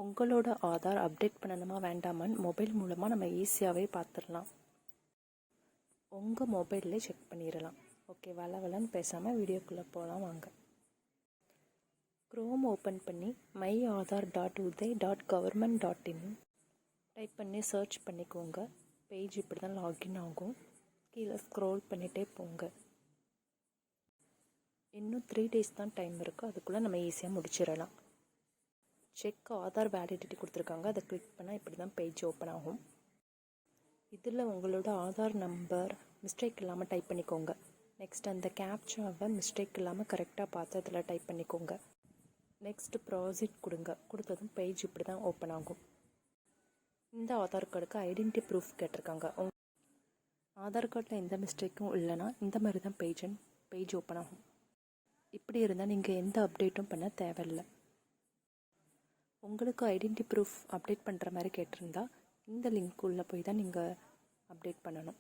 உங்களோட ஆதார் அப்டேட் பண்ணணுமா வேண்டாமான்னு மொபைல் மூலமாக நம்ம ஈஸியாகவே பார்த்துடலாம். உங்கள் மொபைல்லே செக் பண்ணிடலாம். ஓகே, வளவலன்னு பேசாமல் வீடியோக்குள்ளே போகலாம் வாங்க. க்ரோம் ஓப்பன் பண்ணி myAadhar.uday.government.in டைப் பண்ணி சர்ச் பண்ணிக்கோங்க. பேஜ் இப்படி தான் லாகின் ஆகும். கீழே ஸ்க்ரோல் பண்ணிகிட்டே போங்க. இன்னும் 3 days தான் டைம் இருக்குது. அதுக்குள்ளே நம்ம ஈஸியாக முடிச்சிடலாம். செக் ஆதார் வேலிடிட்டி கொடுத்துருக்காங்க. அதை கிளிக் பண்ணால் இப்படி தான் பேஜ் ஓப்பன் ஆகும். இதில் உங்களோட ஆதார் நம்பர் மிஸ்டேக் இல்லாமல் டைப் பண்ணிக்கோங்க. நெக்ஸ்ட் அந்த கேப்சாவை மிஸ்டேக் இல்லாமல் கரெக்டாக பார்த்து அதில் டைப் பண்ணிக்கோங்க. நெக்ஸ்ட் ப்ராசீட் கொடுங்க. கொடுத்ததும் பேஜ் இப்படி தான் ஓப்பன் ஆகும். இந்த ஆதார் கார்டுக்கு ஐடென்டிட்டி ப்ரூஃப் கேட்டிருக்காங்க. ஆதார் கார்டில் எந்த மிஸ்டேக்கும் இல்லைன்னா இந்த மாதிரி தான் பேஜ் ஓப்பன் ஆகும். இப்படி இருந்தால் நீங்கள் எந்த அப்டேட்டும் பண்ண தேவையில்லை. உங்களுக்கு ஐடென்டிட்டி ப்ரூஃப் அப்டேட் பண்ணுற மாதிரி கேட்டிருந்தா இந்த லிங்க் உள்ளே போய் தான் நீங்கள் அப்டேட் பண்ணணும்.